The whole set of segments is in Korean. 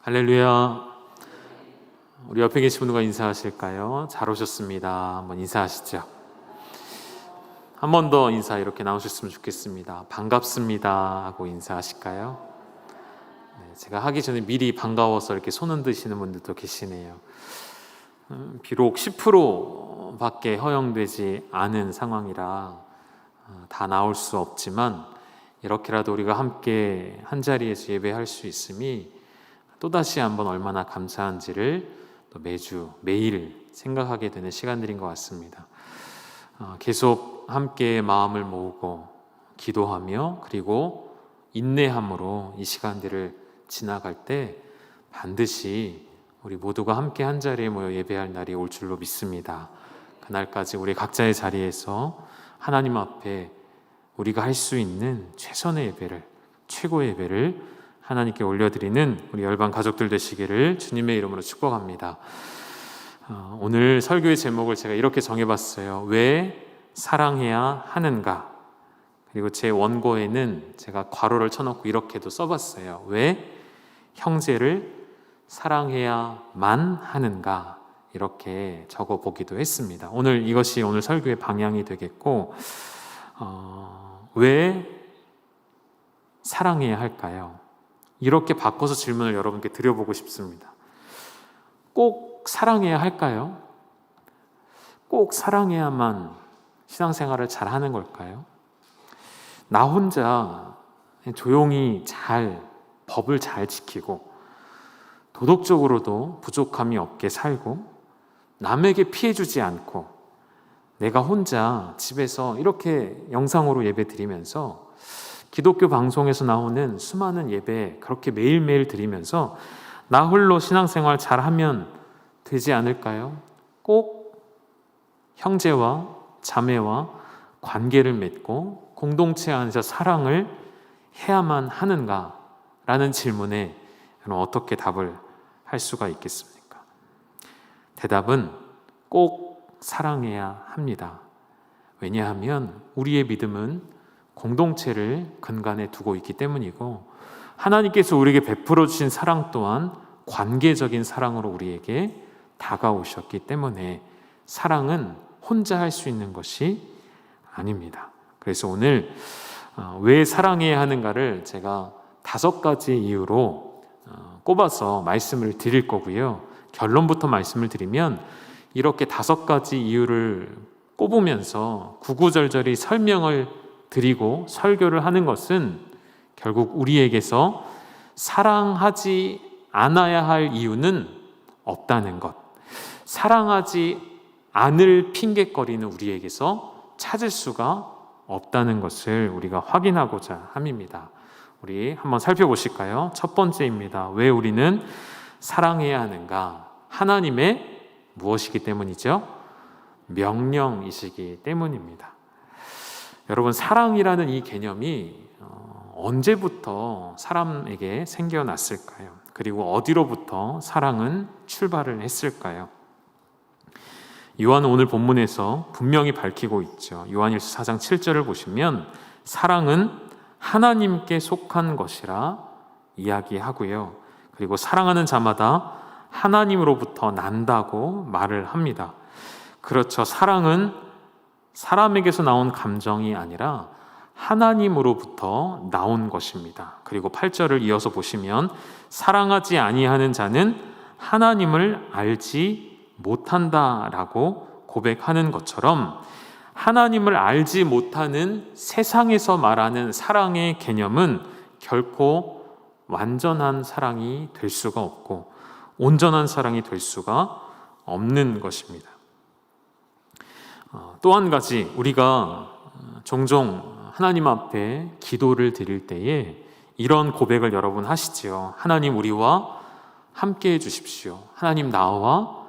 할렐루야. 우리 옆에 계신 분과 인사하실까요? 잘 오셨습니다. 한번 인사하시죠. 한 번 더 인사 이렇게 나오셨으면 좋겠습니다. 반갑습니다 하고 인사하실까요? 네, 제가 하기 전에 미리 반가워서 이렇게 손 흔드시는 분들도 계시네요. 비록 10%밖에 허용되지 않은 상황이라 다 나올 수 없지만 이렇게라도 우리가 함께 한자리에서 예배할 수 있음이 또다시 한번 얼마나 감사한지를 또 매일 생각하게 되는 시간들인 것 같습니다. 계속 함께 마음을 모으고 기도하며 그리고 인내함으로 이 시간들을 지나갈 때 반드시 우리 모두가 함께 한자리에 모여 예배할 날이 올 줄로 믿습니다. 그날까지 우리 각자의 자리에서 하나님 앞에 우리가 할 수 있는 최선의 예배를, 최고의 예배를 하나님께 올려드리는 우리 열방 가족들 되시기를 주님의 이름으로 축복합니다. 오늘 설교의 제목을 제가 이렇게 정해봤어요. 왜 사랑해야 하는가? 그리고 제 원고에는 제가 괄호를 쳐놓고 이렇게도 써봤어요. 왜 형제를 사랑해야만 하는가? 이렇게 적어보기도 했습니다. 이것이 오늘 설교의 방향이 되겠고, 왜 사랑해야 할까요? 이렇게 바꿔서 질문을 여러분께 드려보고 싶습니다. 꼭 사랑해야 할까요? 꼭 사랑해야만 신앙생활을 잘하는 걸까요? 나 혼자 조용히 법을 잘 지키고 도덕적으로도 부족함이 없게 살고 남에게 피해주지 않고 내가 혼자 집에서 이렇게 영상으로 예배 드리면서 기독교 방송에서 나오는 수많은 예배 그렇게 매일매일 드리면서 나 홀로 신앙생활 잘하면 되지 않을까요? 꼭 형제와 자매와 관계를 맺고 공동체 안에서 사랑을 해야만 하는가? 라는 질문에 어떻게 답을 할 수가 있겠습니까? 대답은 꼭 사랑해야 합니다. 왜냐하면 우리의 믿음은 공동체를 근간에 두고 있기 때문이고 하나님께서 우리에게 베풀어 주신 사랑 또한 관계적인 사랑으로 우리에게 다가오셨기 때문에 사랑은 혼자 할 수 있는 것이 아닙니다. 그래서 오늘 왜 사랑해야 하는가를 제가 5가지 이유로 꼽아서 말씀을 드릴 거고요. 결론부터 말씀을 드리면 이렇게 5가지 이유를 꼽으면서 구구절절히 설명을 드리고 설교를 하는 것은 결국 우리에게서 사랑하지 않아야 할 이유는 없다는 것, 사랑하지 않을 핑곗거리는 우리에게서 찾을 수가 없다는 것을 우리가 확인하고자 함입니다. 우리 한번 살펴보실까요? 첫 번째입니다. 왜 우리는 사랑해야 하는가? 하나님의 무엇이기 때문이죠? 명령이시기 때문입니다. 여러분, 사랑이라는 이 개념이 언제부터 사람에게 생겨났을까요? 그리고 어디로부터 사랑은 출발을 했을까요? 요한은 오늘 본문에서 분명히 밝히고 있죠. 요한일서 4장 7절을 보시면 사랑은 하나님께 속한 것이라 이야기하고요. 그리고 사랑하는 자마다 하나님으로부터 난다고 말을 합니다. 그렇죠. 사랑은 사람에게서 나온 감정이 아니라 하나님으로부터 나온 것입니다. 그리고 8절을 이어서 보시면 사랑하지 아니하는 자는 하나님을 알지 못한다라고 고백하는 것처럼 하나님을 알지 못하는 세상에서 말하는 사랑의 개념은 결코 완전한 사랑이 될 수가 없고 온전한 사랑이 될 수가 없는 것입니다. 또 한 가지, 우리가 종종 하나님 앞에 기도를 드릴 때에 이런 고백을 여러분 하시지요. 하나님, 우리와 함께 해 주십시오. 하나님, 나와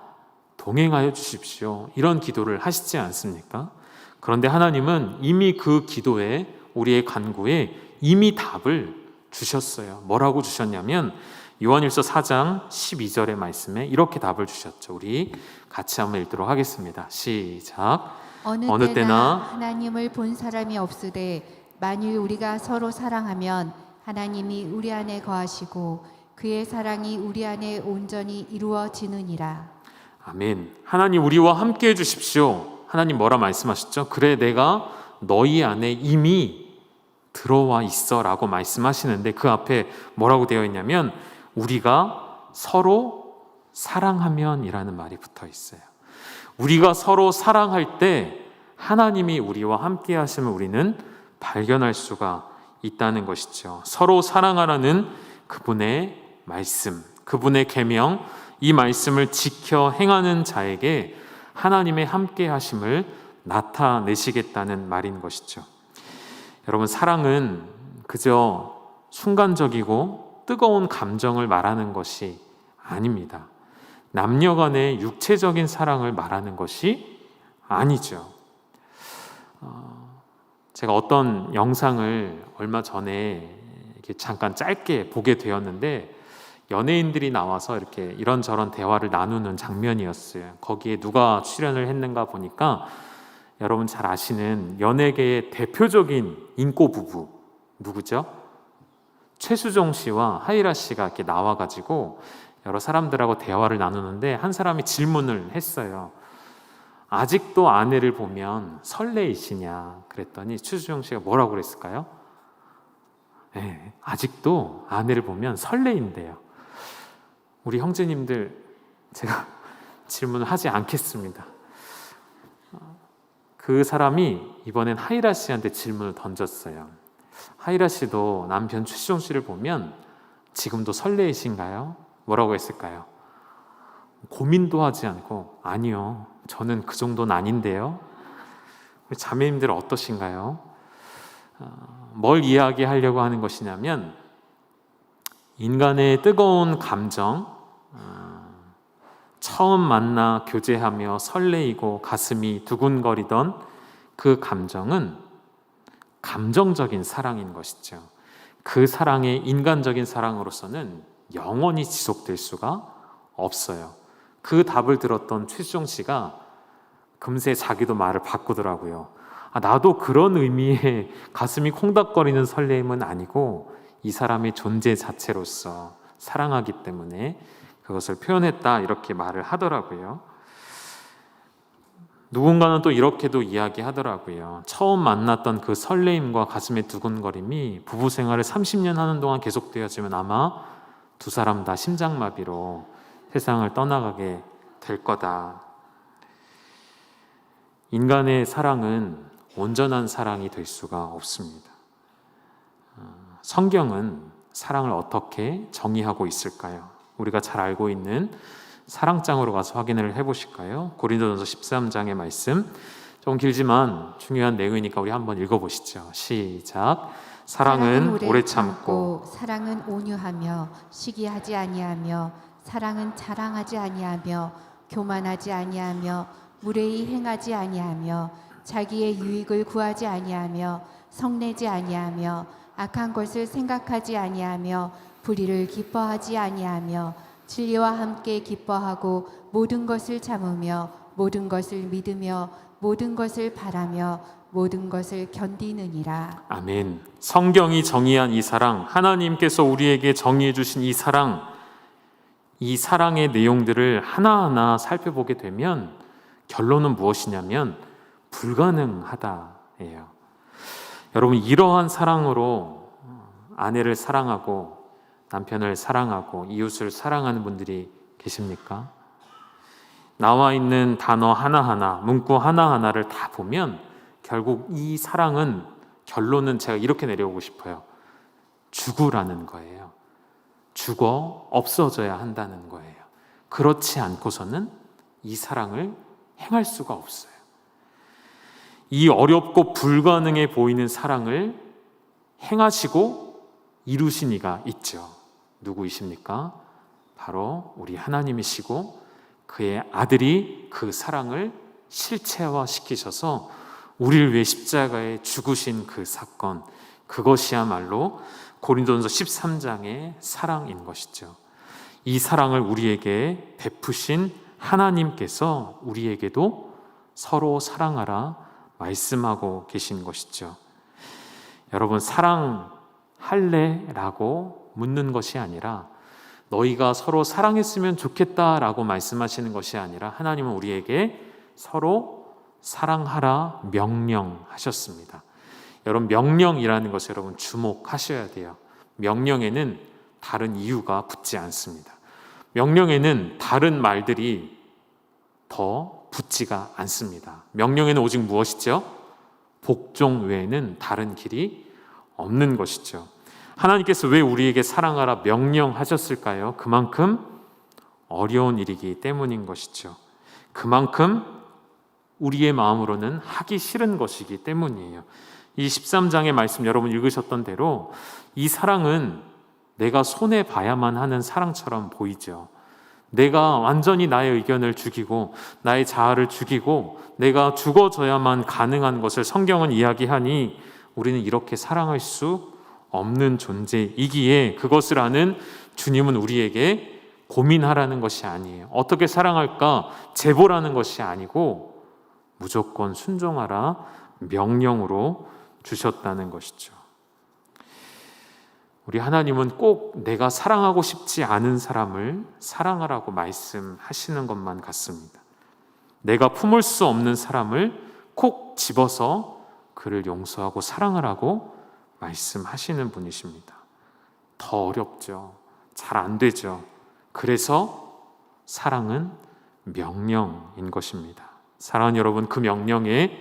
동행하여 주십시오. 이런 기도를 하시지 않습니까? 그런데 하나님은 이미 그 기도에, 우리의 간구에 이미 답을 주셨어요. 뭐라고 주셨냐면 요한일서 4장 12절의 말씀에 이렇게 답을 주셨죠. 우리 같이 한번 읽도록 하겠습니다. 시작. 어느 때나 하나님을 본 사람이 없으되 만일 우리가 서로 사랑하면 하나님이 우리 안에 거하시고 그의 사랑이 우리 안에 온전히 이루어지느니라. 아멘. 하나님 우리와 함께 해주십시오. 하나님 뭐라 말씀하셨죠? 그래 내가 너희 안에 이미 들어와 있어 라고 말씀하시는데 그 앞에 뭐라고 되어 있냐면 우리가 서로 사랑하면 이라는 말이 붙어 있어요. 우리가 서로 사랑할 때 하나님이 우리와 함께 하심을 우리는 발견할 수가 있다는 것이죠. 서로 사랑하라는 그분의 말씀, 그분의 계명, 이 말씀을 지켜 행하는 자에게 하나님의 함께 하심을 나타내시겠다는 말인 것이죠. 여러분, 사랑은 그저 순간적이고 뜨거운 감정을 말하는 것이 아닙니다. 남녀 간의 육체적인 사랑을 말하는 것이 아니죠. 제가 어떤 영상을 얼마 전에 이렇게 잠깐 짧게 보게 되었는데 연예인들이 나와서 이렇게 이런저런 대화를 나누는 장면이었어요. 거기에 누가 출연을 했는가 보니까 여러분 잘 아시는 연예계의 대표적인 인꼬 부부 누구죠? 최수종 씨와 하이라 씨가 이렇게 나와가지고 여러 사람들하고 대화를 나누는데 한 사람이 질문을 했어요. 아직도 아내를 보면 설레이시냐 그랬더니 최수종 씨가 뭐라고 그랬을까요? 네, 아직도 아내를 보면 설레인대요. 우리 형제님들 제가 질문을 하지 않겠습니다. 그 사람이 이번엔 하이라 씨한테 질문을 던졌어요. 하이라 씨도 남편 최수종 씨를 보면 지금도 설레이신가요? 뭐라고 했을까요? 고민도 하지 않고 아니요, 저는 그 정도는 아닌데요. 자매님들 어떠신가요? 뭘 이야기하려고 하는 것이냐면 인간의 뜨거운 감정, 처음 만나 교제하며 설레이고 가슴이 두근거리던 그 감정은 감정적인 사랑인 것이죠. 그 사랑의 인간적인 사랑으로서는 영원히 지속될 수가 없어요. 그 답을 들었던 최수종 씨가 금세 자기도 말을 바꾸더라고요. 나도 그런 의미의 가슴이 콩닥거리는 설레임은 아니고 이 사람의 존재 자체로서 사랑하기 때문에 그것을 표현했다 이렇게 말을 하더라고요. 누군가는 또 이렇게도 이야기하더라고요. 처음 만났던 그 설레임과 가슴의 두근거림이 부부 생활을 30년 하는 동안 계속되어지면 아마 두 사람 다 심장마비로 세상을 떠나가게 될 거다. 인간의 사랑은 온전한 사랑이 될 수가 없습니다. 성경은 사랑을 어떻게 정의하고 있을까요? 우리가 잘 알고 있는 사랑장으로 가서 확인을 해보실까요? 고린도전서 13장의 말씀, 조금 길지만 중요한 내용이니까 우리 한번 읽어보시죠. 시작. 사랑은 오래 참고 사랑은 온유하며 시기하지 아니하며 사랑은 자랑하지 아니하며 교만하지 아니하며 무례히 행하지 아니하며 자기의 유익을 구하지 아니하며 성내지 아니하며 악한 것을 생각하지 아니하며 불의를 기뻐하지 아니하며 진리와 함께 기뻐하고 모든 것을 참으며 모든 것을 믿으며 모든 것을 바라며 모든 것을 견디느니라. 아멘. 성경이 정의한 이 사랑, 하나님께서 우리에게 정의해 주신 이 사랑, 이 사랑의 내용들을 하나하나 살펴보게 되면 결론은 무엇이냐면 불가능하다예요. 여러분, 이러한 사랑으로 아내를 사랑하고 남편을 사랑하고 이웃을 사랑하는 분들이 계십니까? 나와 있는 단어 하나하나, 문구 하나하나를 다 보면 결국 이 사랑은 결론은 제가 이렇게 내려오고 싶어요. 죽으라는 거예요. 죽어 없어져야 한다는 거예요. 그렇지 않고서는 이 사랑을 행할 수가 없어요. 이 어렵고 불가능해 보이는 사랑을 행하시고 이루신 이가 있죠. 누구이십니까? 바로 우리 하나님이시고 그의 아들이 그 사랑을 실체화시키셔서 우리를 위해 십자가에 죽으신 그 사건, 그것이야말로 고린도전서 13장의 사랑인 것이죠. 이 사랑을 우리에게 베푸신 하나님께서 우리에게도 서로 사랑하라 말씀하고 계신 것이죠. 여러분, 사랑할래? 라고 묻는 것이 아니라 너희가 서로 사랑했으면 좋겠다라고 말씀하시는 것이 아니라 하나님은 우리에게 서로 사랑하라 명령하셨습니다. 여러분, 명령이라는 것을 여러분 주목하셔야 돼요. 명령에는 다른 이유가 붙지 않습니다. 명령에는 다른 말들이 더 붙지가 않습니다. 명령에는 오직 무엇이죠? 복종 외에는 다른 길이 없는 것이죠. 하나님께서 왜 우리에게 사랑하라 명령하셨을까요? 그만큼 어려운 일이기 때문인 것이죠. 그만큼 우리의 마음으로는 하기 싫은 것이기 때문이에요. 이 13장의 말씀 여러분 읽으셨던 대로 이 사랑은 내가 손해봐야만 하는 사랑처럼 보이죠. 내가 완전히 나의 의견을 죽이고 나의 자아를 죽이고 내가 죽어져야만 가능한 것을 성경은 이야기하니 우리는 이렇게 사랑할 수 없는 존재이기에 그것을 아는 주님은 우리에게 고민하라는 것이 아니에요. 어떻게 사랑할까 제보라는 것이 아니고 무조건 순종하라 명령으로 주셨다는 것이죠. 우리 하나님은 꼭 내가 사랑하고 싶지 않은 사람을 사랑하라고 말씀하시는 것만 같습니다. 내가 품을 수 없는 사람을 콕 집어서 그를 용서하고 사랑하라고 말씀하시는 분이십니다. 더 어렵죠. 잘 안 되죠. 그래서 사랑은 명령인 것입니다. 사랑하는 여러분, 그 명령에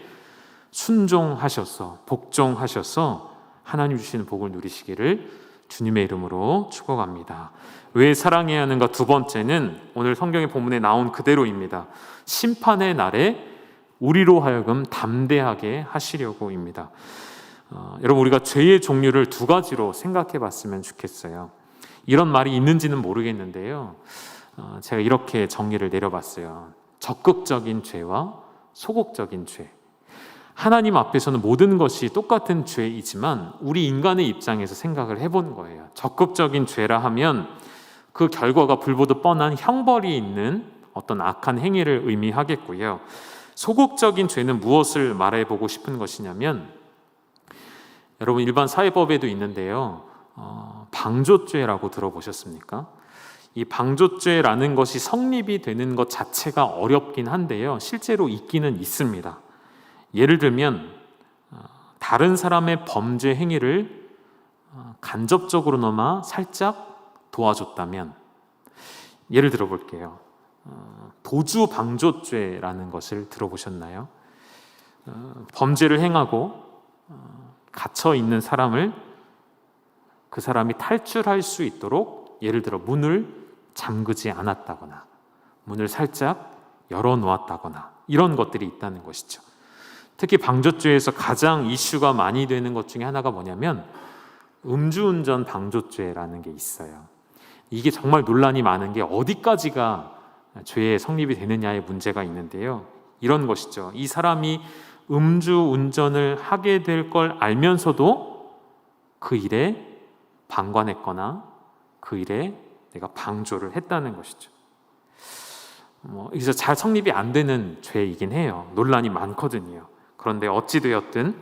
순종하셔서 복종하셔서 하나님 주시는 복을 누리시기를 주님의 이름으로 축원합니다. 왜 사랑해야 하는가? 두 번째는 오늘 성경의 본문에 나온 그대로입니다. 심판의 날에 우리로 하여금 담대하게 하시려고입니다. 여러분, 우리가 죄의 종류를 두 가지로 생각해 봤으면 좋겠어요. 이런 말이 있는지는 모르겠는데요. 제가 이렇게 정리를 내려봤어요. 적극적인 죄와 소극적인 죄. 하나님 앞에서는 모든 것이 똑같은 죄이지만 우리 인간의 입장에서 생각을 해본 거예요. 적극적인 죄라 하면 그 결과가 불보듯 뻔한 형벌이 있는 어떤 악한 행위를 의미하겠고요. 소극적인 죄는 무엇을 말해보고 싶은 것이냐면 여러분, 일반 사회법에도 있는데요. 방조죄라고 들어보셨습니까? 이 방조죄라는 것이 성립이 되는 것 자체가 어렵긴 한데요. 실제로 있기는 있습니다. 예를 들면 다른 사람의 범죄 행위를 간접적으로나마 살짝 도와줬다면, 예를 들어 볼게요. 도주 방조죄라는 것을 들어보셨나요? 범죄를 행하고 갇혀 있는 사람을 그 사람이 탈출할 수 있도록 예를 들어 문을 잠그지 않았다거나 문을 살짝 열어놓았다거나 이런 것들이 있다는 것이죠. 특히 방조죄에서 가장 이슈가 많이 되는 것 중에 하나가 뭐냐면 음주운전 방조죄라는 게 있어요. 이게 정말 논란이 많은 게 어디까지가 죄의 성립이 되느냐의 문제가 있는데요. 이런 것이죠. 이 사람이 음주운전을 하게 될 걸 알면서도 그 일에 방관했거나 그 일에 내가 방조를 했다는 것이죠. 그래서 잘 성립이 안 되는 죄이긴 해요. 논란이 많거든요. 그런데 어찌되었든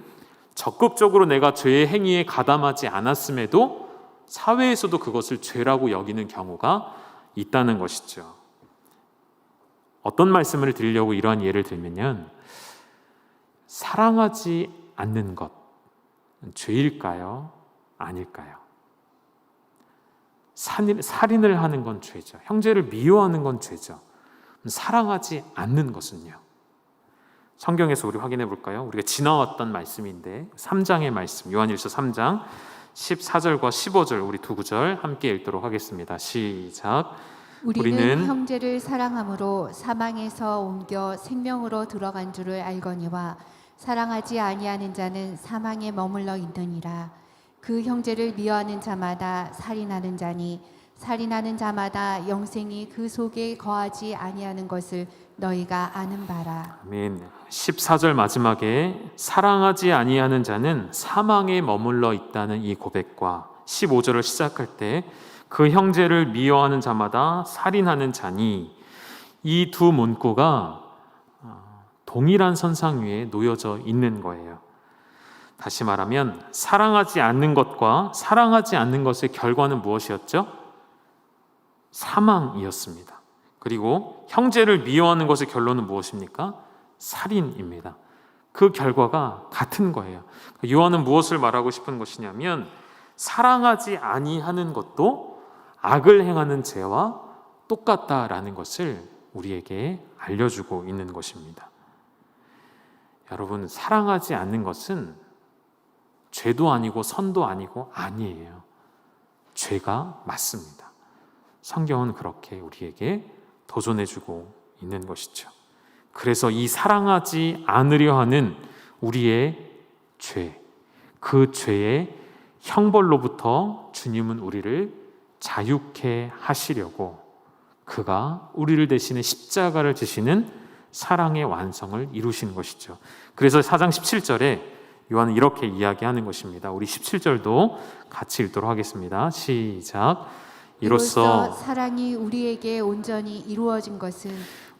적극적으로 내가 죄의 행위에 가담하지 않았음에도 사회에서도 그것을 죄라고 여기는 경우가 있다는 것이죠. 어떤 말씀을 드리려고 이러한 예를 들면요, 사랑하지 않는 것 죄일까요? 아닐까요? 살인을 하는 건 죄죠. 형제를 미워하는 건 죄죠. 사랑하지 않는 것은요? 성경에서 우리 확인해 볼까요? 우리가 지나왔던 말씀인데 3장의 말씀, 요한일서 3장 14절과 15절 우리 두 구절 함께 읽도록 하겠습니다. 시작. 우리는 형제를 사랑함으로 사망에서 옮겨 생명으로 들어간 줄을 알거니와 사랑하지 아니하는 자는 사망에 머물러 있느니라. 그 형제를 미워하는 자마다 살인하는 자니 살인하는 자마다 영생이 그 속에 거하지 아니하는 것을 너희가 아는 바라. 아멘. 14절 마지막에 사랑하지 아니하는 자는 사망에 머물러 있다는 이 고백과 15절을 시작할 때 그 형제를 미워하는 자마다 살인하는 자니, 이 두 문구가 동일한 선상 위에 놓여져 있는 거예요. 다시 말하면 사랑하지 않는 것과 사랑하지 않는 것의 결과는 무엇이었죠? 사망이었습니다. 그리고 형제를 미워하는 것의 결론은 무엇입니까? 살인입니다. 그 결과가 같은 거예요. 요한은 무엇을 말하고 싶은 것이냐면 사랑하지 아니하는 것도 악을 행하는 죄와 똑같다라는 것을 우리에게 알려주고 있는 것입니다. 여러분, 사랑하지 않는 것은 죄도 아니고 선도 아니고 아니에요. 죄가 맞습니다. 성경은 그렇게 우리에게 도전해주고 있는 것이죠. 그래서 이 사랑하지 않으려 하는 우리의 죄, 그 죄의 형벌로부터 주님은 우리를 자유케 하시려고 그가 우리를 대신에 십자가를 지시는 사랑의 완성을 이루신 것이죠. 그래서 4장 17절에 요한은 이렇게 이야기하는 것입니다. 우리 17절도 같이 읽도록 하겠습니다. 시작. 이로써 사랑이 우리에게 온전히 이루어진 것은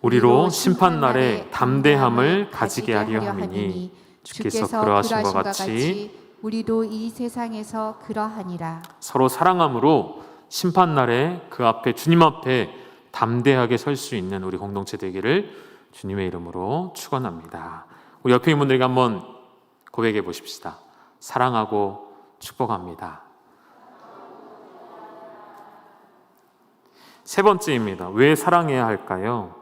우리로 심판날에 담대함을 가지게 하려 함이니 주께서 그러하신 것 같이 우리도 이 세상에서 그러하니라. 서로 사랑함으로 심판날에 그 앞에 주님 앞에 담대하게 설 수 있는 우리 공동체 되기를 주님의 이름으로 축원합니다. 우리 옆에 있는 분들에게 한번 고백해 보십시다. 사랑하고 축복합니다. 세 번째입니다. 왜 사랑해야 할까요?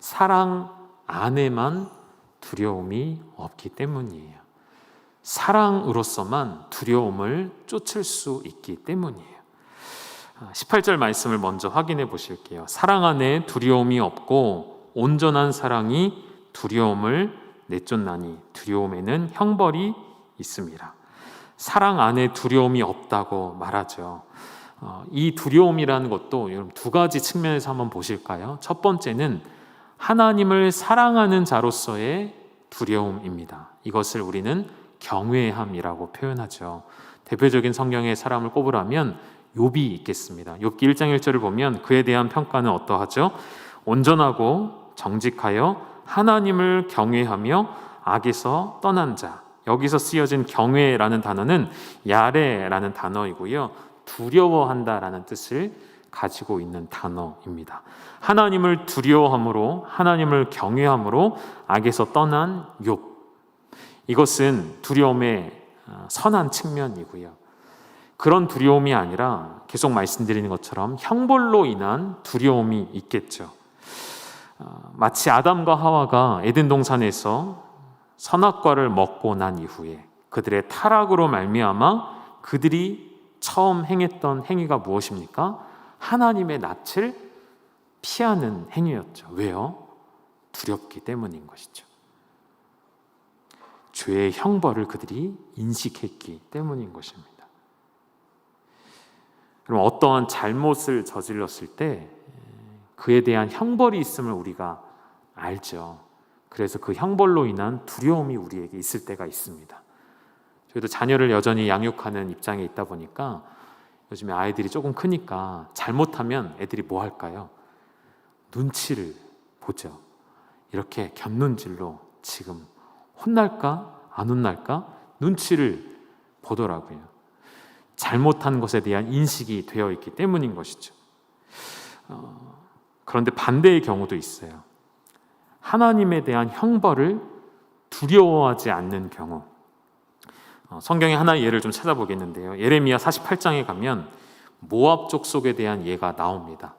사랑 안에만 두려움이 없기 때문이에요. 사랑으로서만 두려움을 쫓을 수 있기 때문이에요. 18절 말씀을 먼저 확인해 보실게요. 사랑 안에 두려움이 없고 온전한 사랑이 두려움을 내쫓나니 두려움에는 형벌이 있습니다. 사랑 안에 두려움이 없다고 말하죠. 이 두려움이라는 것도 여러분 두 가지 측면에서 한번 보실까요? 첫 번째는 하나님을 사랑하는 자로서의 두려움입니다. 이것을 우리는 경외함이라고 표현하죠. 대표적인 성경의 사람을 꼽으라면 욥이 있겠습니다. 욥기 1장 1절을 보면 그에 대한 평가는 어떠하죠? 온전하고 정직하여 하나님을 경외하며 악에서 떠난 자. 여기서 쓰여진 경외라는 단어는 야레라는 단어이고요. 두려워한다라는 뜻을 가지고 있는 단어입니다. 하나님을 두려워함으로 하나님을 경외함으로 악에서 떠난 욥. 이것은 두려움의 선한 측면이고요. 그런 두려움이 아니라 계속 말씀드리는 것처럼 형벌로 인한 두려움이 있겠죠. 마치 아담과 하와가 에덴 동산에서 선악과를 먹고 난 이후에 그들의 타락으로 말미암아 그들이 처음 행했던 행위가 무엇입니까? 하나님의 낯을 피하는 행위였죠. 왜요? 두렵기 때문인 것이죠. 죄의 형벌을 그들이 인식했기 때문인 것입니다. 그럼 어떠한 잘못을 저질렀을 때 그에 대한 형벌이 있음을 우리가 알죠. 그래서 그 형벌로 인한 두려움이 우리에게 있을 때가 있습니다. 저희도 자녀를 여전히 양육하는 입장에 있다 보니까 요즘에 아이들이 조금 크니까 잘못하면 애들이 뭐 할까요? 눈치를 보죠. 이렇게 곁눈질로 지금 혼날까 안 혼날까 눈치를 보더라고요. 잘못한 것에 대한 인식이 되어 있기 때문인 것이죠. 그런데 반대의 경우도 있어요. 하나님에 대한 형벌을 두려워하지 않는 경우. 성경의 하나의 예를 좀 찾아보겠는데요. 예레미야 48장에 가면 모압 족속에 대한 예가 나옵니다.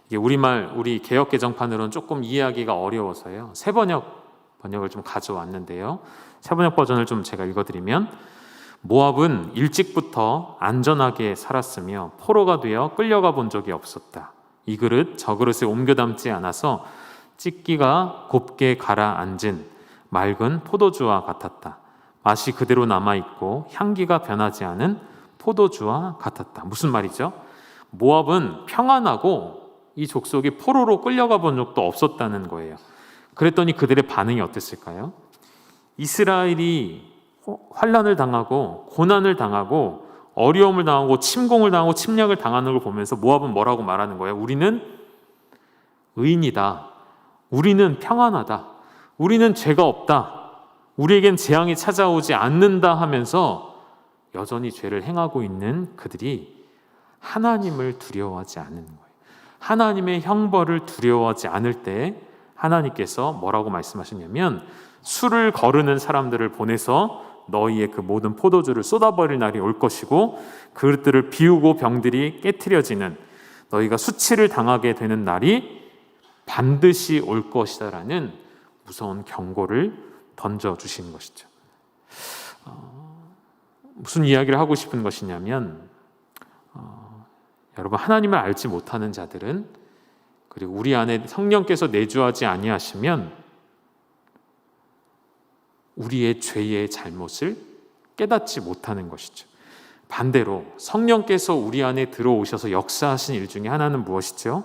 이게 우리말, 우리 개역 개정판으로는 조금 이해하기가 어려워서요. 번역을 좀 가져왔는데요. 새번역 버전을 좀 제가 읽어드리면 모압은 일찍부터 안전하게 살았으며 포로가 되어 끌려가 본 적이 없었다. 이 그릇 저 그릇에 옮겨 담지 않아서 찢기가 곱게 가라앉은 맑은 포도주와 같았다. 맛이 그대로 남아있고 향기가 변하지 않은 포도주와 같았다. 무슨 말이죠? 모압은 평안하고 이 족속이 포로로 끌려가 본 적도 없었다는 거예요. 그랬더니 그들의 반응이 어땠을까요? 이스라엘이 환난을 당하고 고난을 당하고 어려움을 당하고 침공을 당하고 침략을 당하는 걸 보면서 모압은 뭐라고 말하는 거예요? 우리는 의인이다. 우리는 평안하다. 우리는 죄가 없다. 우리에겐 재앙이 찾아오지 않는다 하면서 여전히 죄를 행하고 있는 그들이 하나님을 두려워하지 않는 거예요. 하나님의 형벌을 두려워하지 않을 때 하나님께서 뭐라고 말씀하셨냐면 술을 거르는 사람들을 보내서 너희의 그 모든 포도주를 쏟아버릴 날이 올 것이고 그릇들을 비우고 병들이 깨트려지는 너희가 수치를 당하게 되는 날이 반드시 올 것이다 라는 무서운 경고를 던져주신 것이죠. 무슨 이야기를 하고 싶은 것이냐면 여러분, 하나님을 알지 못하는 자들은, 그리고 우리 안에 성령께서 내주하지 아니하시면 우리의 죄의 잘못을 깨닫지 못하는 것이죠. 반대로 성령께서 우리 안에 들어오셔서 역사하신 일 중에 하나는 무엇이죠?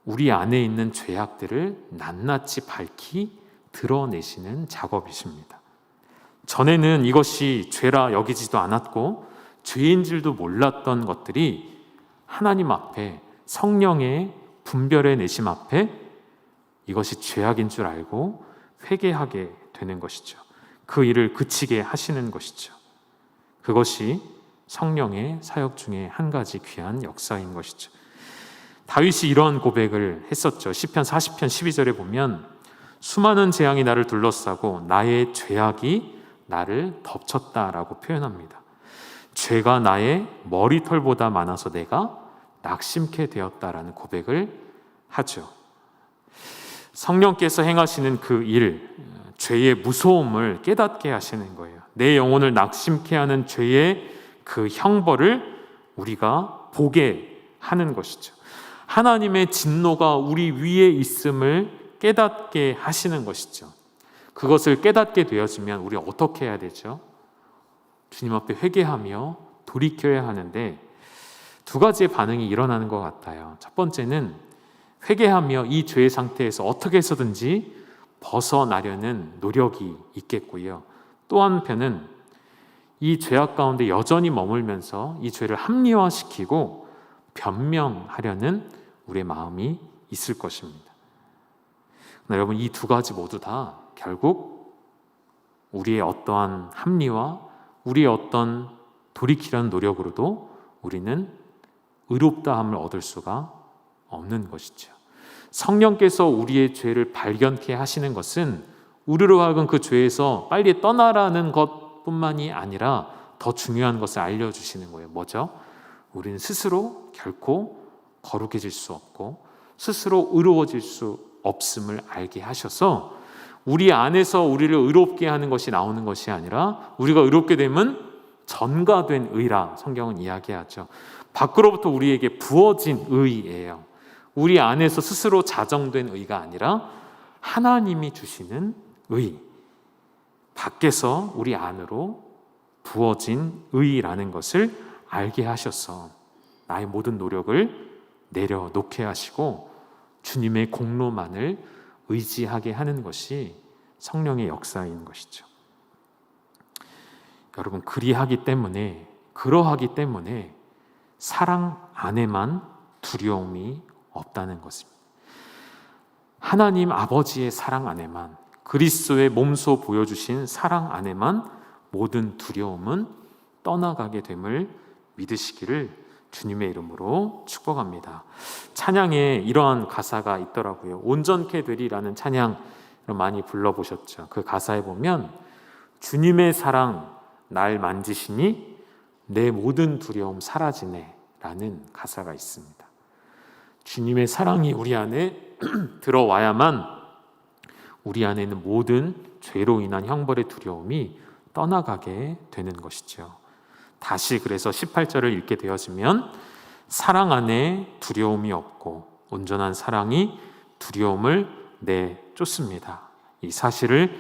우리 안에 있는 죄악들을 낱낱이 밝히 드러내시는 작업이십니다. 전에는 이것이 죄라 여기지도 않았고 죄인 줄도 몰랐던 것들이 하나님 앞에, 성령의 분별의 내심 앞에 이것이 죄악인 줄 알고 회개하게 되는 것이죠. 그 일을 그치게 하시는 것이죠. 그것이 성령의 사역 중에 한 가지 귀한 역사인 것이죠. 다윗이 이러한 고백을 했었죠. 시편 40편 12절에 보면 수많은 재앙이 나를 둘러싸고 나의 죄악이 나를 덮쳤다라고 표현합니다. 죄가 나의 머리털보다 많아서 내가 낙심케 되었다라는 고백을 하죠. 성령께서 행하시는 그 일, 죄의 무서움을 깨닫게 하시는 거예요. 내 영혼을 낙심케 하는 죄의 그 형벌을 우리가 보게 하는 것이죠. 하나님의 진노가 우리 위에 있음을 깨닫게 하시는 것이죠. 그것을 깨닫게 되어지면 우리 어떻게 해야 되죠? 주님 앞에 회개하며 돌이켜야 하는데 두 가지의 반응이 일어나는 것 같아요. 첫 번째는 회개하며 이 죄의 상태에서 어떻게 해서든지 벗어나려는 노력이 있겠고요. 또 한편은 이 죄악 가운데 여전히 머물면서 이 죄를 합리화시키고 변명하려는 우리의 마음이 있을 것입니다. 여러분, 이 두 가지 모두 다 결국 우리의 어떠한 합리화, 우리의 어떤 돌이키려는 노력으로도 우리는 의롭다함을 얻을 수가 없는 것이죠. 성령께서 우리의 죄를 발견케 하시는 것은 우리로 하여금 그 죄에서 빨리 떠나라는 것뿐만이 아니라 더 중요한 것을 알려주시는 거예요. 뭐죠? 우리는 스스로 결코 거룩해질 수 없고 스스로 의로워질 수 없음을 알게 하셔서 우리 안에서 우리를 의롭게 하는 것이 나오는 것이 아니라 우리가 의롭게 되면 전가된 의라 성경은 이야기하죠. 밖으로부터 우리에게 부어진 의예요. 우리 안에서 스스로 자정된 의가 아니라 하나님이 주시는 의, 밖에서 우리 안으로 부어진 의라는 것을 알게 하셔서 나의 모든 노력을 내려놓게 하시고 주님의 공로만을 의지하게 하는 것이 성령의 역사인 것이죠. 여러분, 그러하기 때문에 사랑 안에만 두려움이 없다는 것입니다. 하나님 아버지의 사랑 안에만, 그리스도의 몸소 보여주신 사랑 안에만 모든 두려움은 떠나가게 됨을 믿으시기를 주님의 이름으로 축복합니다. 찬양에 이러한 가사가 있더라고요. 온전케 되리라는 찬양 많이 불러보셨죠. 그 가사에 보면 주님의 사랑 날 만지시니 내 모든 두려움 사라지네 라는 가사가 있습니다. 주님의 사랑이 우리 안에 들어와야만 우리 안에 있는 모든 죄로 인한 형벌의 두려움이 떠나가게 되는 것이죠. 다시 그래서 18절을 읽게 되어지면 사랑 안에 두려움이 없고 온전한 사랑이 두려움을 내쫓습니다. 이 사실을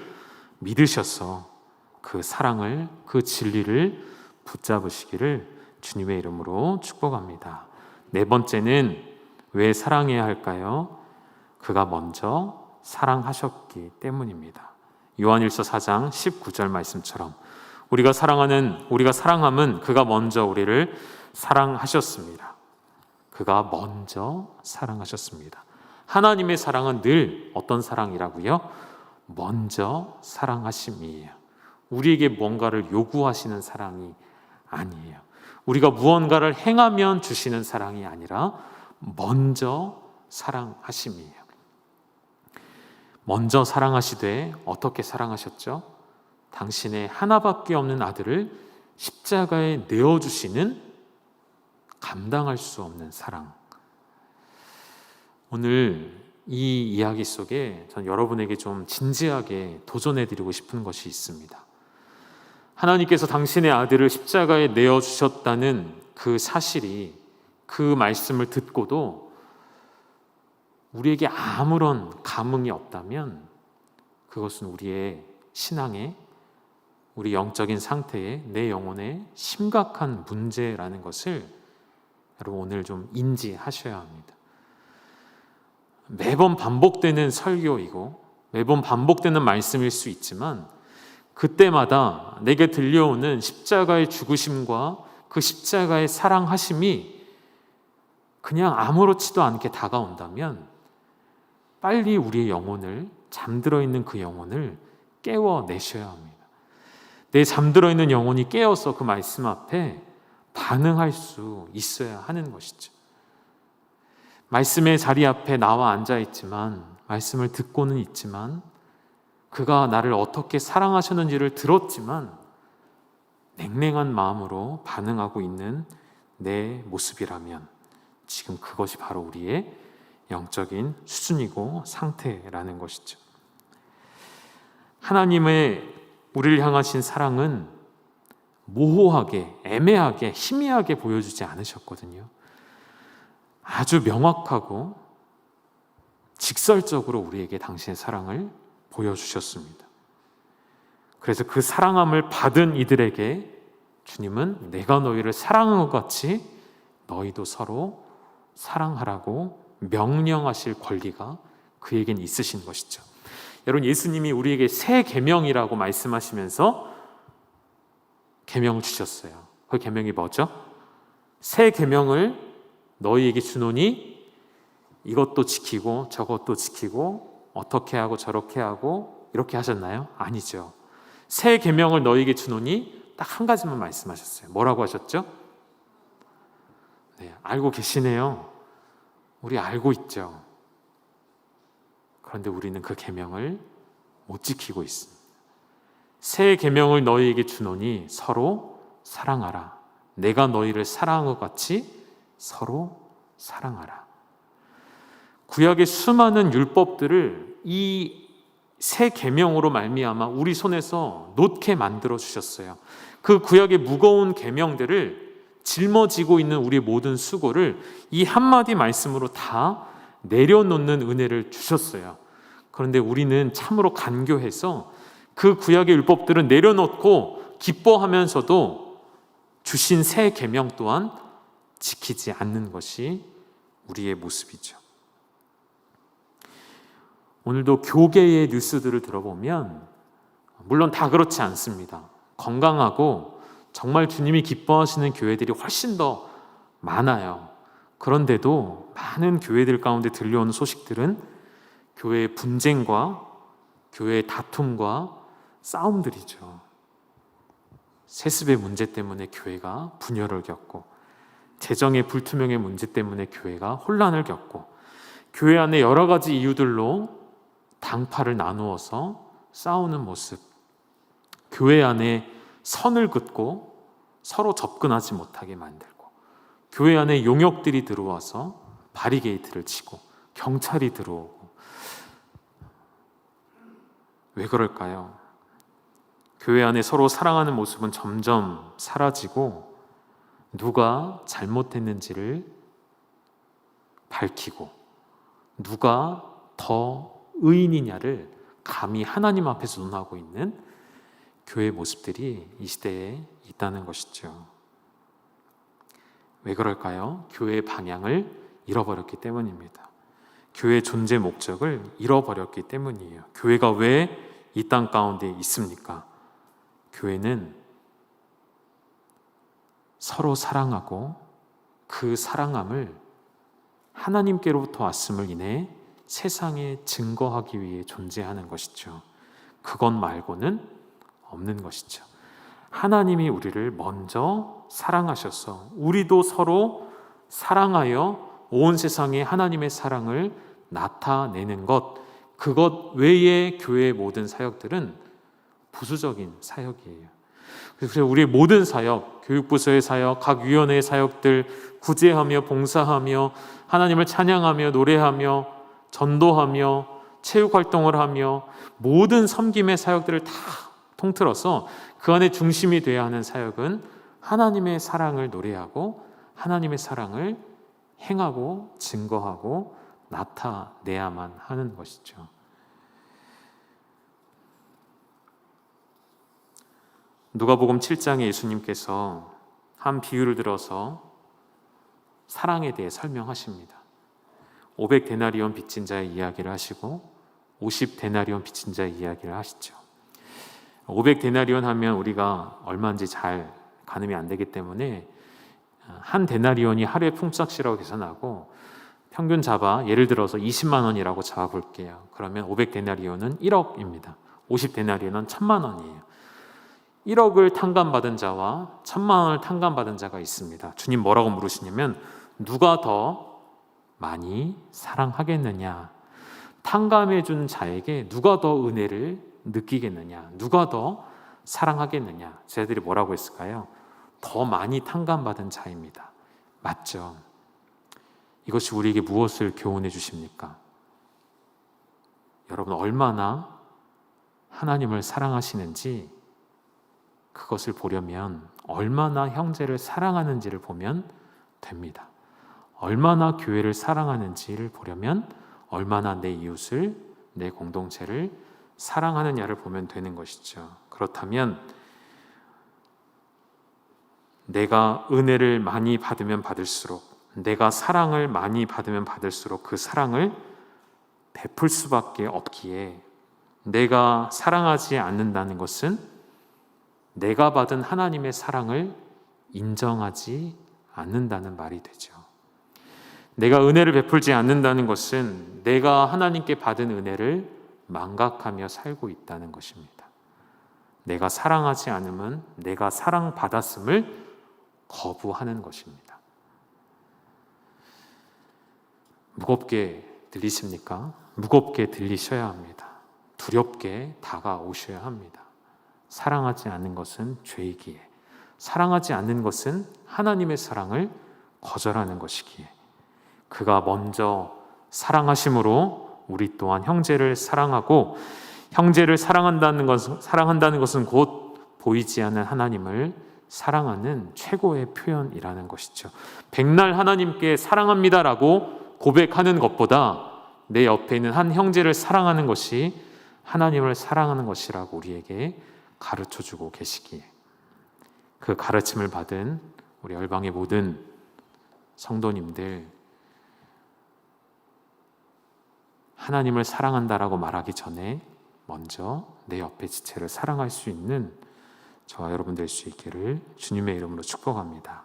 믿으셔서 그 사랑을, 그 진리를 붙잡으시기를 주님의 이름으로 축복합니다. 네 번째는 왜 사랑해야 할까요? 그가 먼저 사랑하셨기 때문입니다. 요한일서 4장 19절 말씀처럼 우리가 사랑함은 그가 먼저 우리를 사랑하셨습니다. 그가 먼저 사랑하셨습니다. 하나님의 사랑은 늘 어떤 사랑이라고요? 먼저 사랑하심이에요. 우리에게 뭔가를 요구하시는 사랑이 아니에요. 우리가 무언가를 행하면 주시는 사랑이 아니라 먼저 사랑하심이에요. 먼저 사랑하시되 어떻게 사랑하셨죠? 당신의 하나밖에 없는 아들을 십자가에 내어주시는 감당할 수 없는 사랑. 오늘 이 이야기 속에 전 여러분에게 좀 진지하게 도전해드리고 싶은 것이 있습니다. 하나님께서 당신의 아들을 십자가에 내어주셨다는 그 사실이, 그 말씀을 듣고도 우리에게 아무런 감흥이 없다면 그것은 우리의 신앙에, 우리 영적인 상태에, 내 영혼에 심각한 문제라는 것을 여러분 오늘 좀 인지하셔야 합니다. 매번 반복되는 설교이고 매번 반복되는 말씀일 수 있지만 그때마다 내게 들려오는 십자가의 죽으심과 그 십자가의 사랑하심이 그냥 아무렇지도 않게 다가온다면 빨리 우리의 영혼을, 잠들어 있는 그 영혼을 깨워내셔야 합니다. 내 잠들어 있는 영혼이 깨어서 그 말씀 앞에 반응할 수 있어야 하는 것이죠. 말씀의 자리 앞에 나와 앉아 있지만, 말씀을 듣고는 있지만, 그가 나를 어떻게 사랑하셨는지를 들었지만 냉랭한 마음으로 반응하고 있는 내 모습이라면 지금 그것이 바로 우리의 영적인 수준이고 상태라는 것이죠. 하나님의 우리를 향하신 사랑은 모호하게, 애매하게, 희미하게 보여주지 않으셨거든요. 아주 명확하고 직설적으로 우리에게 당신의 사랑을 보여주셨습니다. 그래서 그 사랑함을 받은 이들에게 주님은 내가 너희를 사랑한 것 같이 너희도 서로 사랑하라고 명령하실 권리가 그에겐 있으신 것이죠. 여러분, 예수님이 우리에게 새 계명이라고 말씀하시면서 계명을 주셨어요. 그 계명이 뭐죠? 새 계명을 너희에게 주노니 이것도 지키고 저것도 지키고 어떻게 하고 저렇게 하고 이렇게 하셨나요? 아니죠. 새 계명을 너희에게 주노니 딱 한 가지만 말씀하셨어요. 뭐라고 하셨죠? 네, 알고 계시네요. 우리 알고 있죠. 그런데 우리는 그 계명을 못 지키고 있습니다. 새 계명을 너희에게 주노니 서로 사랑하라. 내가 너희를 사랑한 것 같이 서로 사랑하라. 구약의 수많은 율법들을 이 새 계명으로 말미암아 우리 손에서 놓게 만들어 주셨어요. 그 구약의 무거운 계명들을 짊어지고 있는 우리의 모든 수고를 이 한마디 말씀으로 다 내려놓는 은혜를 주셨어요. 그런데 우리는 참으로 간교해서 그 구약의 율법들은 내려놓고 기뻐하면서도 주신 새 계명 또한 지키지 않는 것이 우리의 모습이죠. 오늘도 교계의 뉴스들을 들어보면 물론 다 그렇지 않습니다. 건강하고 정말 주님이 기뻐하시는 교회들이 훨씬 더 많아요. 그런데도 많은 교회들 가운데 들려오는 소식들은 교회의 분쟁과 교회의 다툼과 싸움들이죠. 세습의 문제 때문에 교회가 분열을 겪고, 재정의 불투명의 문제 때문에 교회가 혼란을 겪고, 교회 안에 여러 가지 이유들로 당파를 나누어서 싸우는 모습, 교회 안에 선을 긋고 서로 접근하지 못하게 만들고, 교회 안에 용역들이 들어와서 바리게이트를 치고 경찰이 들어오고. 왜 그럴까요? 교회 안에 서로 사랑하는 모습은 점점 사라지고 누가 잘못했는지를 밝히고 누가 더 의인이냐를 감히 하나님 앞에서 논하고 있는 교회의 모습들이 이 시대에 있다는 것이죠. 왜 그럴까요? 교회의 방향을 잃어버렸기 때문입니다. 교회의 존재 목적을 잃어버렸기 때문이에요. 교회가 왜 이 땅 가운데 있습니까? 교회는 서로 사랑하고 그 사랑함을 하나님께로부터 왔음을 인해 세상에 증거하기 위해 존재하는 것이죠. 그것 말고는 없는 것이죠. 하나님이 우리를 먼저 사랑하셔서 우리도 서로 사랑하여 온 세상에 하나님의 사랑을 나타내는 것, 그것 외에 교회의 모든 사역들은 부수적인 사역이에요. 그래서 우리의 모든 사역, 교육부서의 사역, 각 위원회의 사역들, 구제하며 봉사하며 하나님을 찬양하며 노래하며 전도하며 체육활동을 하며 모든 섬김의 사역들을 다 통틀어서 그 안에 중심이 되어야 하는 사역은 하나님의 사랑을 노래하고 하나님의 사랑을 행하고 증거하고 나타내야만 하는 것이죠. 누가복음 7장에 예수님께서 한 비유를 들어서 사랑에 대해 설명하십니다. 500데나리온 빚진 자의 이야기를 하시고 50데나리온 빚진 자의 이야기를 하시죠. 500데나리온 하면 우리가 얼마인지 잘 가늠이 안 되기 때문에 한 데나리온이 하루의 품삯이라고 계산하고 평균 잡아 예를 들어서 20만 원이라고 잡아볼게요. 그러면 500데나리온은 1억입니다. 50데나리온은 1000만 원이에요. 1억을 탕감받은 자와 1000만 원을 탕감받은 자가 있습니다. 주님 뭐라고 물으시냐면 누가 더 많이 사랑하겠느냐? 탕감해 준 자에게 누가 더 은혜를 느끼겠느냐? 누가 더 사랑하겠느냐? 쟤들이 뭐라고 했을까요? 더 많이 탕감받은 자입니다. 맞죠? 이것이 우리에게 무엇을 교훈해 주십니까? 여러분 얼마나 하나님을 사랑하시는지 그것을 보려면 얼마나 형제를 사랑하는지를 보면 됩니다. 얼마나 교회를 사랑하는지를 보려면 얼마나 내 이웃을, 내 공동체를 사랑하느냐를 보면 되는 것이죠. 그렇다면 내가 은혜를 많이 받으면 받을수록, 내가 사랑을 많이 받으면 받을수록 그 사랑을 베풀 수밖에 없기에 내가 사랑하지 않는다는 것은 내가 받은 하나님의 사랑을 인정하지 않는다는 말이 되죠. 내가 은혜를 베풀지 않는다는 것은 내가 하나님께 받은 은혜를 망각하며 살고 있다는 것입니다. 내가 사랑하지 않으면 내가 사랑받았음을 거부하는 것입니다. 무겁게 들리십니까? 무겁게 들리셔야 합니다. 두렵게 다가오셔야 합니다. 사랑하지 않는 것은 죄이기에, 사랑하지 않는 것은 하나님의 사랑을 거절하는 것이기에, 그가 먼저 사랑하심으로 우리 또한 형제를 사랑하고, 형제를 사랑한다는 것은 곧 보이지 않는 하나님을 사랑하는 최고의 표현이라는 것이죠. 백날 하나님께 사랑합니다라고 고백하는 것보다 내 옆에 있는 한 형제를 사랑하는 것이 하나님을 사랑하는 것이라고 우리에게 가르쳐주고 계시기에, 그 가르침을 받은 우리 열방의 모든 성도님들, 하나님을 사랑한다라고 말하기 전에 먼저 내 옆에 지체를 사랑할 수 있는 저와 여러분 될 수 있기를 주님의 이름으로 축복합니다.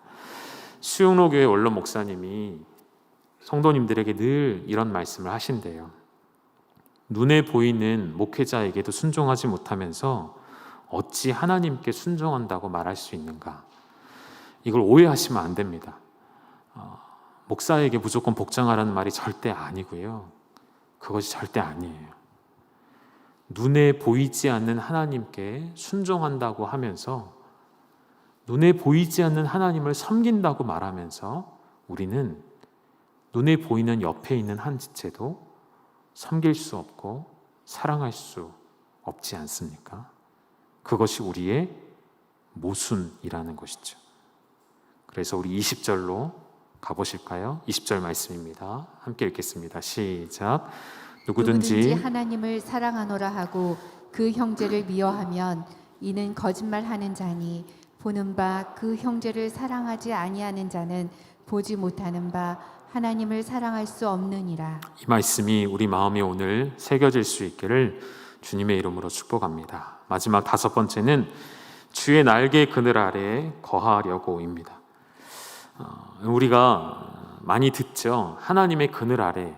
수영로교회 원로 목사님이 성도님들에게 늘 이런 말씀을 하신대요. 눈에 보이는 목회자에게도 순종하지 못하면서 어찌 하나님께 순종한다고 말할 수 있는가? 이걸 오해하시면 안 됩니다. 목사에게 무조건 복장하라는 말이 절대 아니고요. 그것이 절대 아니에요. 눈에 보이지 않는 하나님께 순종한다고 하면서, 눈에 보이지 않는 하나님을 섬긴다고 말하면서 우리는 눈에 보이는 옆에 있는 한 지체도 섬길 수 없고 사랑할 수 없지 않습니까? 그것이 우리의 모순이라는 것이죠. 그래서 우리 20절로 가보실까요? 20절 말씀입니다. 함께 읽겠습니다. 시작. 누구든지 하나님을 사랑하노라 하고 그 형제를 미워하면 이는 거짓말하는 자니, 보는 바 그 형제를 사랑하지 아니하는 자는 보지 못하는 바 하나님을 사랑할 수 없느니라. 이 말씀이 우리 마음에 오늘 새겨질 수 있기를 주님의 이름으로 축복합니다. 마지막 다섯 번째는 주의 날개 그늘 아래에 거하려고입니다. 우리가 많이 듣죠. 하나님의 그늘 아래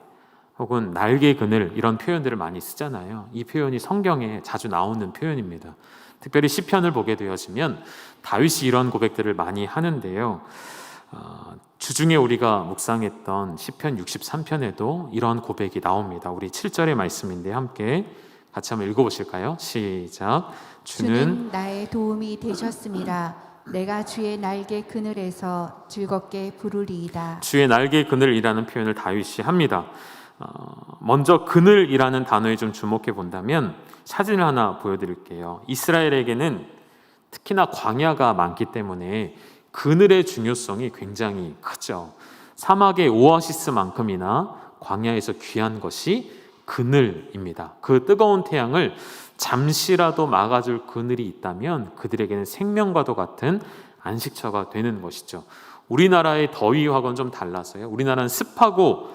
혹은 날개 그늘, 이런 표현들을 많이 쓰잖아요. 이 표현이 성경에 자주 나오는 표현입니다. 특별히 시편을 보게 되어지면 다윗이 이런 고백들을 많이 하는데요. 주중에 우리가 묵상했던 시편 63편에도 이런 고백이 나옵니다. 우리 7절의 말씀인데 함께 같이 한번 읽어보실까요? 시작. 주는 나의 도움이 되셨습니다. 내가 주의 날개 그늘에서 즐겁게 부르리이다. 주의 날개 그늘이라는 표현을 다윗이 합니다. 먼저 그늘이라는 단어에 좀 주목해 본다면 사진을 하나 보여드릴게요. 이스라엘에게는 특히나 광야가 많기 때문에 그늘의 중요성이 굉장히 크죠. 사막의 오아시스만큼이나 광야에서 귀한 것이 그늘입니다. 그 뜨거운 태양을 잠시라도 막아줄 그늘이 있다면 그들에게는 생명과도 같은 안식처가 되는 것이죠. 우리나라의 더위하고는 좀 달라서요. 우리나라는 습하고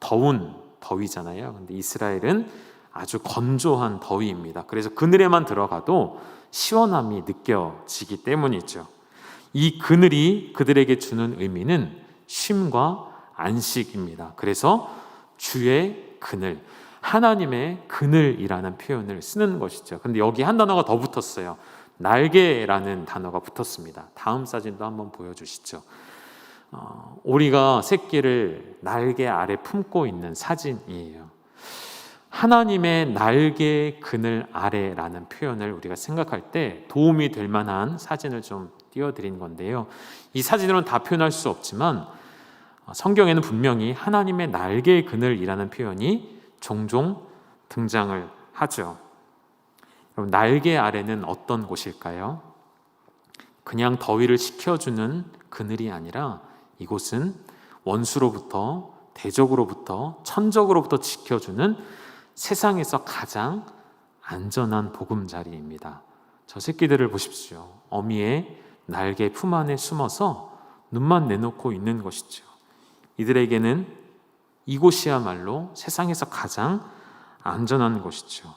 더운 더위잖아요. 근데 이스라엘은 아주 건조한 더위입니다. 그래서 그늘에만 들어가도 시원함이 느껴지기 때문이죠. 이 그늘이 그들에게 주는 의미는 쉼과 안식입니다. 그래서 주의 그늘, 하나님의 그늘이라는 표현을 쓰는 것이죠. 근데 여기 한 단어가 더 붙었어요. 날개라는 단어가 붙었습니다. 다음 사진도 한번 보여주시죠. 오리가 새끼를 날개 아래 품고 있는 사진이에요. 하나님의 날개 그늘 아래라는 표현을 우리가 생각할 때 도움이 될 만한 사진을 좀 띄워드린 건데요. 이 사진으로는 다 표현할 수 없지만 성경에는 분명히 하나님의 날개 그늘이라는 표현이 종종 등장을 하죠. 여러분, 날개 아래는 어떤 곳일까요? 그냥 더위를 식혀주는 그늘이 아니라 이곳은 원수로부터, 대적으로부터, 천적으로부터 지켜주는 세상에서 가장 안전한 보금자리입니다. 저 새끼들을 보십시오. 어미의 날개 품 안에 숨어서 눈만 내놓고 있는 것이죠. 이들에게는 이곳이야말로 세상에서 가장 안전한 곳이죠.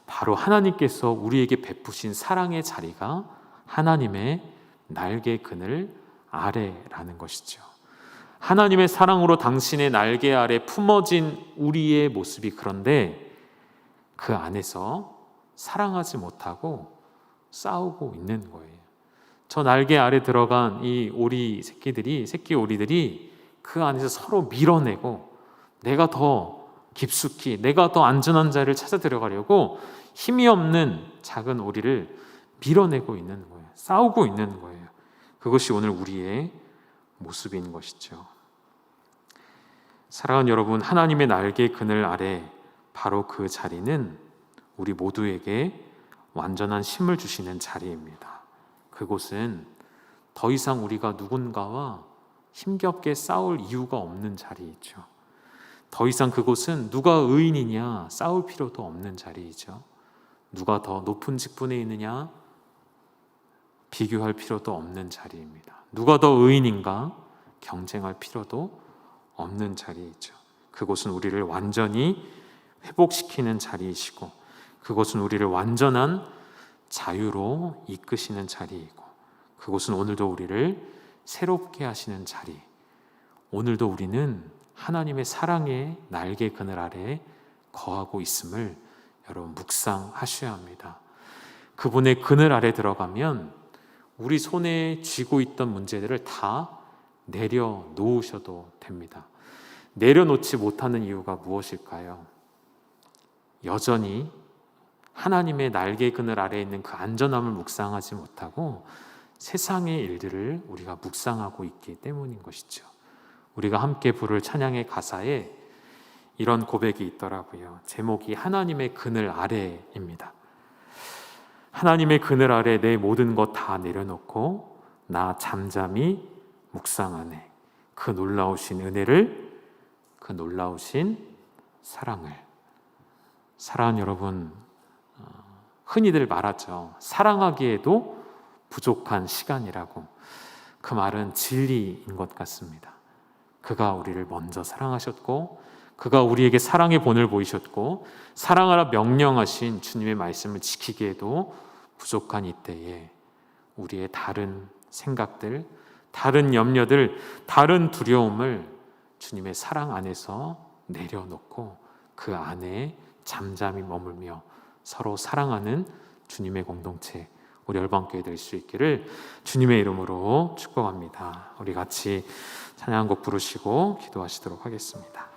바로 하나님께서 우리에게 베푸신 사랑의 자리가 하나님의 날개 그늘 아래라는 것이죠. 하나님의 사랑으로 당신의 날개 아래 품어진 우리의 모습이 그런데 그 안에서 사랑하지 못하고 싸우고 있는 거예요. 저 날개 아래 들어간 이 오리 새끼들이, 새끼 오리들이 그 안에서 서로 밀어내고 내가 더 깊숙이, 내가 더 안전한 자리를 찾아 들어가려고 힘이 없는 작은 오리를 밀어내고 있는 거예요. 싸우고 있는 거예요. 그것이 오늘 우리의 모습인 것이죠. 사랑하는 여러분, 하나님의 날개 그늘 아래 바로 그 자리는 우리 모두에게 완전한 쉼을 주시는 자리입니다. 그곳은 더 이상 우리가 누군가와 힘겹게 싸울 이유가 없는 자리이죠. 더 이상 그곳은 누가 의인이냐 싸울 필요도 없는 자리이죠. 누가 더 높은 직분에 있느냐 비교할 필요도 없는 자리입니다. 누가 더 의인인가 경쟁할 필요도 없는 자리이죠. 그곳은 우리를 완전히 회복시키는 자리이시고 그곳은 우리를 완전한 자유로 이끄시는 자리이고 그곳은 오늘도 우리를 새롭게 하시는 자리. 오늘도 우리는 하나님의 사랑의 날개 그늘 아래 거하고 있음을 여러분 묵상하셔야 합니다. 그분의 그늘 아래 들어가면 우리 손에 쥐고 있던 문제들을 다 내려놓으셔도 됩니다. 내려놓지 못하는 이유가 무엇일까요? 여전히 하나님의 날개 그늘 아래에 있는 그 안전함을 묵상하지 못하고 세상의 일들을 우리가 묵상하고 있기 때문인 것이죠. 우리가 함께 부를 찬양의 가사에 이런 고백이 있더라고요. 제목이 하나님의 그늘 아래입니다. 하나님의 그늘 아래 내 모든 것 다 내려놓고 나 잠잠히 묵상하네. 그 놀라우신 은혜를, 그 놀라우신 사랑을. 사랑하는 여러분, 흔히들 말하죠. 사랑하기에도 부족한 시간이라고. 그 말은 진리인 것 같습니다. 그가 우리를 먼저 사랑하셨고 그가 우리에게 사랑의 본을 보이셨고 사랑하라 명령하신 주님의 말씀을 지키기에도 부족한 이때에 우리의 다른 생각들, 다른 염려들, 다른 두려움을 주님의 사랑 안에서 내려놓고 그 안에 잠잠히 머물며 서로 사랑하는 주님의 공동체 우리 열방교회 될 수 있기를 주님의 이름으로 축복합니다. 우리 같이 찬양곡 부르시고 기도하시도록 하겠습니다.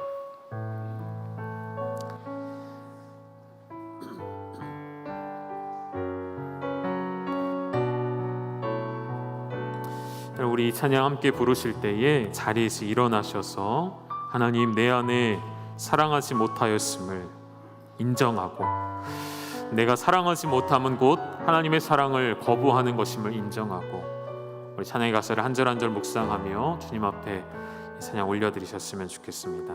우리 찬양 함께 부르실 때에 자리에서 일어나셔서 하나님, 내 안에 사랑하지 못하였음을 인정하고, 내가 사랑하지 못함은 곧 하나님의 사랑을 거부하는 것임을 인정하고, 우리 찬양의 가사를 한 절 한 절 묵상하며 주님 앞에 이 찬양 올려드리셨으면 좋겠습니다.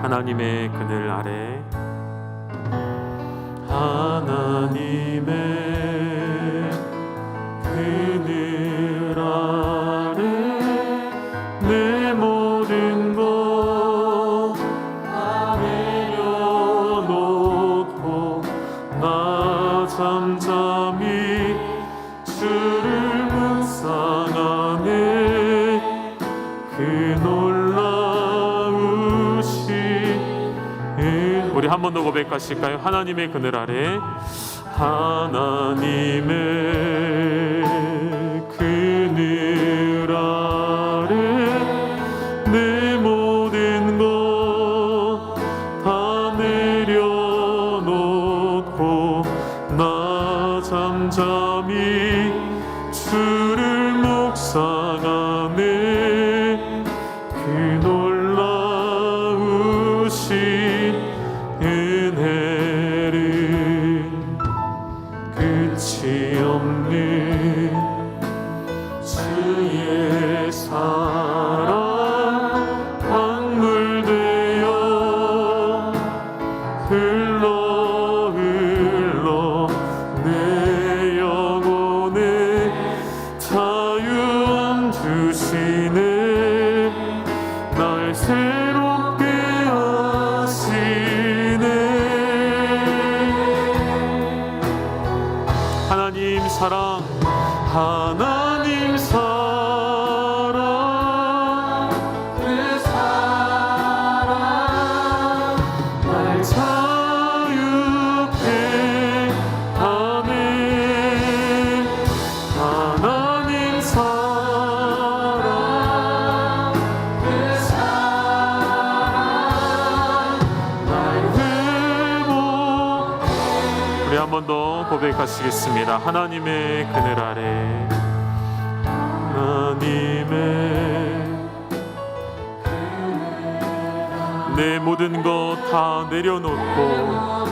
하나님의 그늘 아래, 하나님의 그늘 아래 내 모든 것 다 내려놓고 나 잠잠히 주를 묵상하네. 그 놀라우신 우리 한 번 더 고백하실까요? 하나님의 그늘 아래, 하나님의 그늘 아래 내 모든 것 다 내려놓고 나 잠잠히 주를 묵상하네. 그 놀라우신 은혜를 끝이 없는 주의 사랑 강물되어 흘러 흘러 내 영혼에 자유함 주시네. 날 새롭게 하시네. 하나님 사랑, 하나님 사랑, 그 사랑 날 자유케 하네. 하나님 사랑, 그 사랑 날 회복. 우리 한 번 더 고백하시겠습니다. 하나님의 그늘 아래, 하나님의 내 모든 것 다 내려놓고,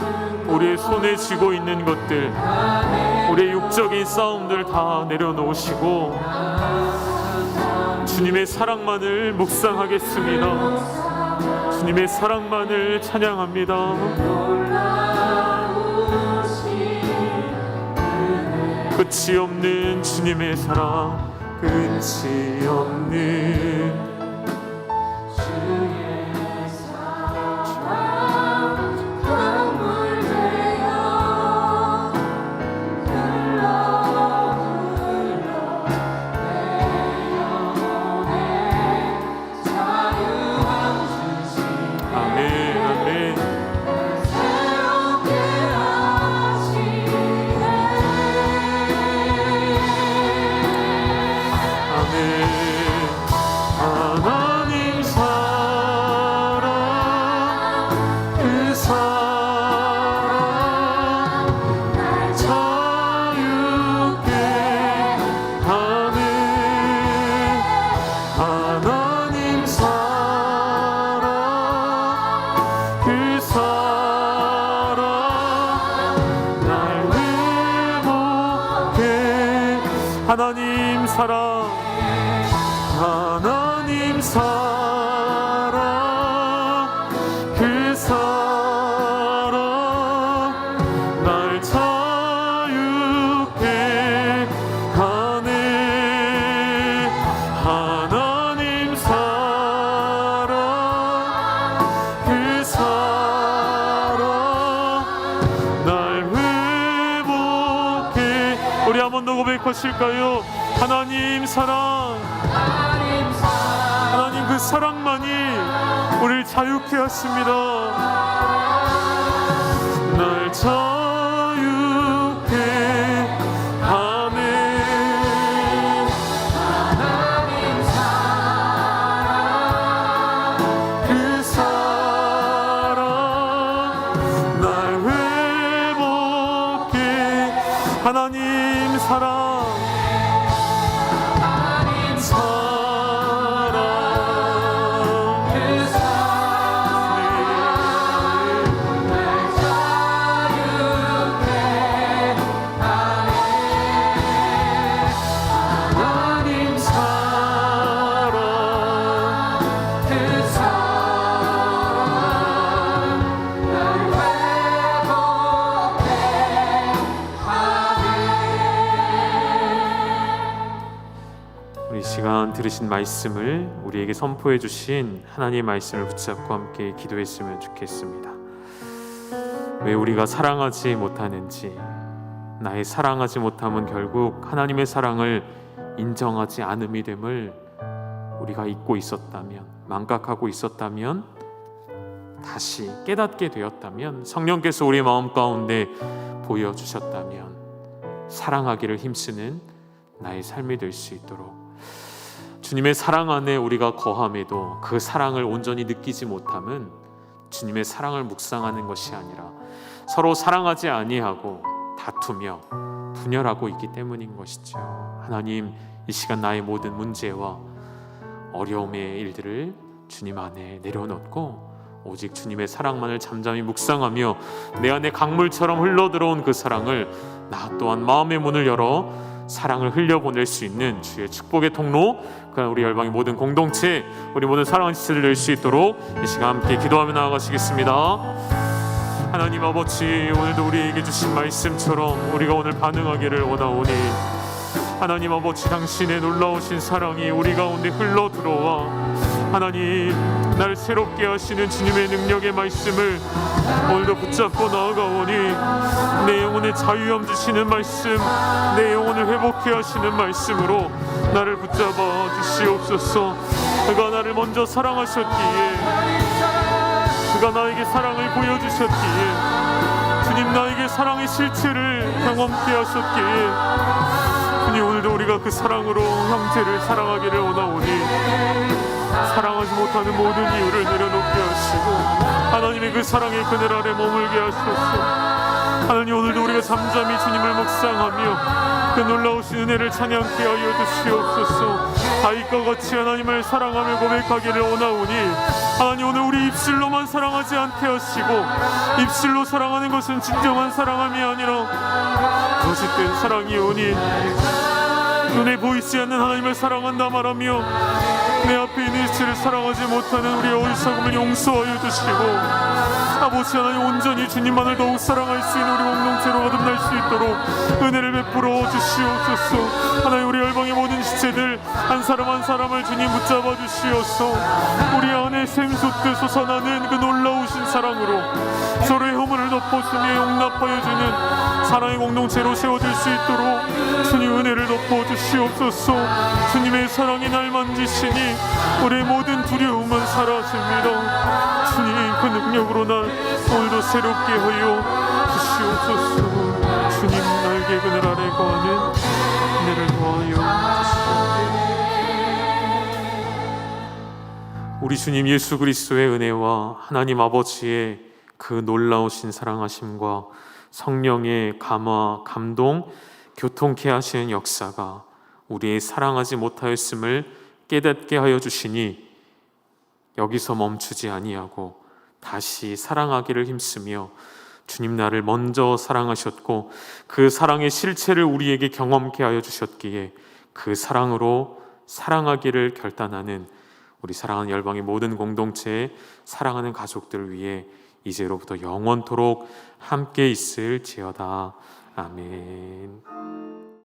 우리의 손에 쥐고 있는 것들, 우리의 육적인 싸움들 다 내려놓으시고 주님의 사랑만을 묵상하겠습니다. 주님의 사랑만을 찬양합니다. 끝이 없는 주님의 사랑, 끝이 없는 주의 사랑 강물되어 흘러 흘러 내 영혼에 자유함 주시네. 아멘, 아멘. 새롭게 하시네. 하나님 사랑, 그 사랑 날 자유케 하네. 하나님 사랑, 그 사랑 날 회복해. 하나님 사랑, 하나님 사랑, 그 사랑 날 자유케 하네. 하나님 사랑, 그 사랑 날 회복해. 우리 한 번 더 고백하실까요? 하나님 사랑, 하나님 그 사랑만이 우리를 자유케 하십니다. 날 들으신 말씀을 우리에게 선포해 주신 하나님의 말씀을 붙잡고 함께 기도했으면 좋겠습니다. 왜 우리가 사랑하지 못하는지, 나의 사랑하지 못함은 결국 하나님의 사랑을 인정하지 않음이 됨을 우리가 잊고 있었다면, 망각하고 있었다면, 다시 깨닫게 되었다면, 성령께서 우리의 마음 가운데 보여주셨다면 사랑하기를 힘쓰는 나의 삶이 될 수 있도록, 주님의 사랑 안에 우리가 거함에도 그 사랑을 온전히 느끼지 못함은 주님의 사랑을 묵상하는 것이 아니라 서로 사랑하지 아니하고 다투며 분열하고 있기 때문인 것이죠. 하나님, 이 시간 나의 모든 문제와 어려움의 일들을 주님 안에 내려놓고 오직 주님의 사랑만을 잠잠히 묵상하며 내 안에 강물처럼 흘러들어온 그 사랑을 나 또한 마음의 문을 열어 사랑을 흘려보낼 수 있는 주의 축복의 통로, 그러나 우리 열방의 모든 공동체, 우리 모든 사랑하는 지체들 될 수 있도록 이 시간 함께 기도하며 나아가시겠습니다. 하나님 아버지, 오늘도 우리에게 주신 말씀처럼 우리가 오늘 반응하기를 원하오니, 하나님 아버지, 당신의 놀라우신 사랑이 우리 가운데 흘러 들어와 하나님 나를 새롭게 하시는 주님의 능력의 말씀을 오늘도 붙잡고 나아가오니, 내 영혼의 자유함 주시는 말씀, 내 영혼을 회복해 하시는 말씀으로 나를 붙잡아 주시옵소서. 그가 나를 먼저 사랑하셨기에, 그가 나에게 사랑을 보여주셨기에, 주님 나에게 사랑의 실체를 경험케 하셨기에, 주님 오늘도 우리가 그 사랑으로 형제를 사랑하기를 원하오니, 사랑하지 못하는 모든 이유를 내려놓게 하시고 하나님의 그 사랑의 그늘 아래 머물게 하소서. 하나님, 오늘도 우리가 잠잠히 주님을 묵상하며 그 놀라우신 은혜를 찬양케 하여 주시옵소서. 다윗과 같이 하나님을 사랑하며 고백하기를 원하오니, 하나님 오늘 우리 입술로만 사랑하지 않게 하시고, 입술로 사랑하는 것은 진정한 사랑함이 아니라 거짓된 사랑이오니, 눈에 보이지 않는 하나님을 사랑한다 말하며 내 앞에 있는 이치를 사랑하지 못하는 우리의 어리석음을 용서하여 주시고, 아버지 하나님, 온전히 주님만을 더욱 사랑할 수 있는 우리 공동체로 거듭날 수 있도록 은혜를 베풀어 주시옵소서. 하나님, 우리 열방의 모든 지체들 한 사람 한 사람을 주님 붙잡아 주시옵소서. 우리 안에 샘솟게 솟아나는 그 놀라우신 사랑으로 서로의 허물을 덮어주며 용납하여 주는 사랑의 공동체로 세워질 수 있도록 주님 은혜를 덮어 주시옵소서. 주님의 사랑이 날 만지시니 우리의 모든 두려움은 사라집니다. 주님, 그 능력으로 날 오늘도 새롭게 하여 주시옵소서. 주님, 날개 그늘 아래 거하는 은혜를 더하여 주시옵소서. 우리 주님 예수 그리스도의 은혜와 하나님 아버지의 그 놀라우신 사랑하심과 성령의 감화, 감동, 교통케 하시는 역사가 우리의 사랑하지 못하였음을 깨닫게 하여 주시니, 여기서 멈추지 아니하고 다시 사랑하기를 힘쓰며 주님 나를 먼저 사랑하셨고 그 사랑의 실체를 우리에게 경험케 하여 주셨기에 그 사랑으로 사랑하기를 결단하는 우리 사랑하는 열방의 모든 공동체에 사랑하는 가족들을 위해 이제로부터 영원토록 함께 있을지어다. 아멘.